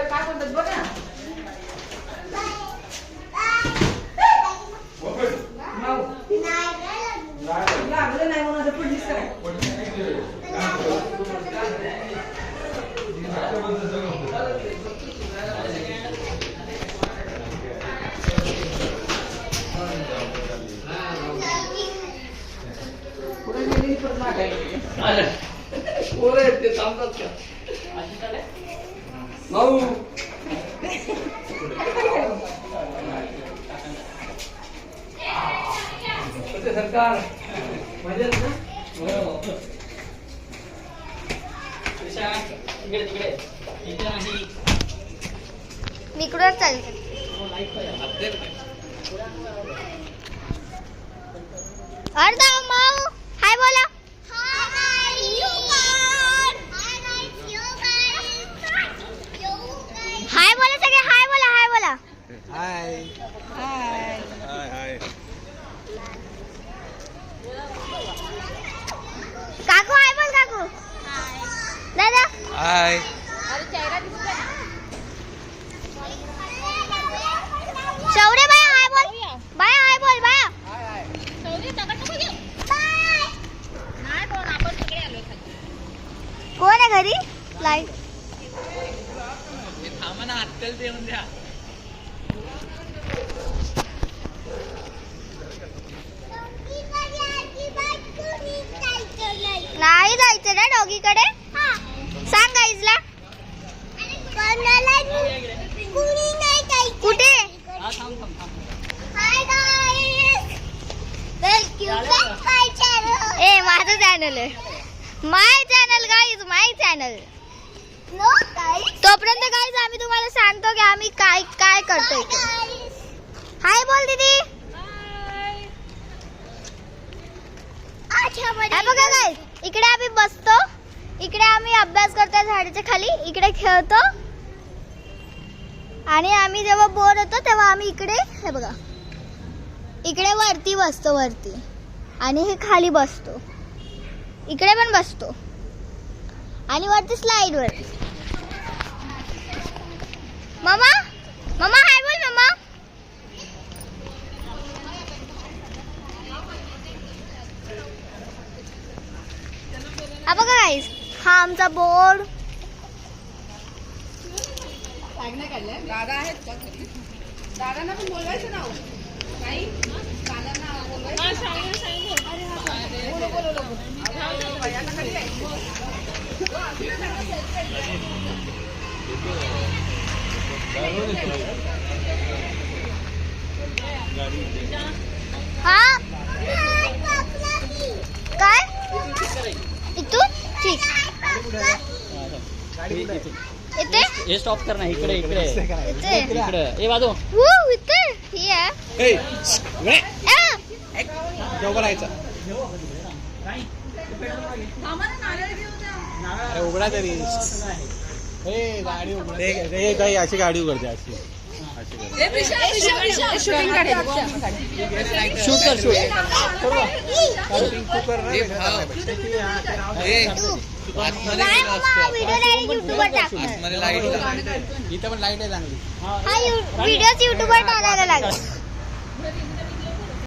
काय म्हणतात बघा लागलं नाही म्हणून पोलीस काय पुढे गेली परत मागायला पोरं आहेत ते थांबतात का भाऊ सरकार मजेत ना इकडून चालते अर्धा माऊ हाय बोला हाय बोला सगळे हाय बोला हाय बोला हाय हाय हाय हाय काकू हाय बोल काकू दादा हाय शौर्य बाय हाय बोल बाय हाय बोल बाय कोण आहे घरी लाईट नाही जायचं ना डॉगीकडे सांग गाईजला कुठे ए माझं चॅनल आहे माय चॅनल गाईज माय चॅनल तोपर्यंत गाईज आम्ही तुम्हाला सांगतो की आम्ही काय काय करतोय हाय बोल दीदी बघा गाईज इकडे आम्ही बसतो इकडे आम्ही अभ्यास करतो झाडाच्या खाली इकडे खेळतो आणि आम्ही जेव्हा बोर होतो तेव्हा आम्ही इकडे हे बघा इकडे वरती बसतो वरती आणि हे खाली बसतो इकडे पण बसतो आणि वरती स्लाइड वर मम्मा मम्मा हाय बोल मम्मा हा बघा गाईस हा आमचा बोर्ड दादा आहेत का दादांना पण बोलवायचं ना नाही दादांना बोलवायचं हा काय इथून ठीक इथे हे स्टॉप करना इकडे इकडे इथे इकडे ए बाजू वू इथे ही आहे करायचं उघडा तरी गाडी उघडते काही अशी गाडी उघडते अशी शूटिंग काढ शूट कर शूट इथं पण लाईट आहे चांगली हा व्हिडिओ युट्यूबवर टाकायला लागेल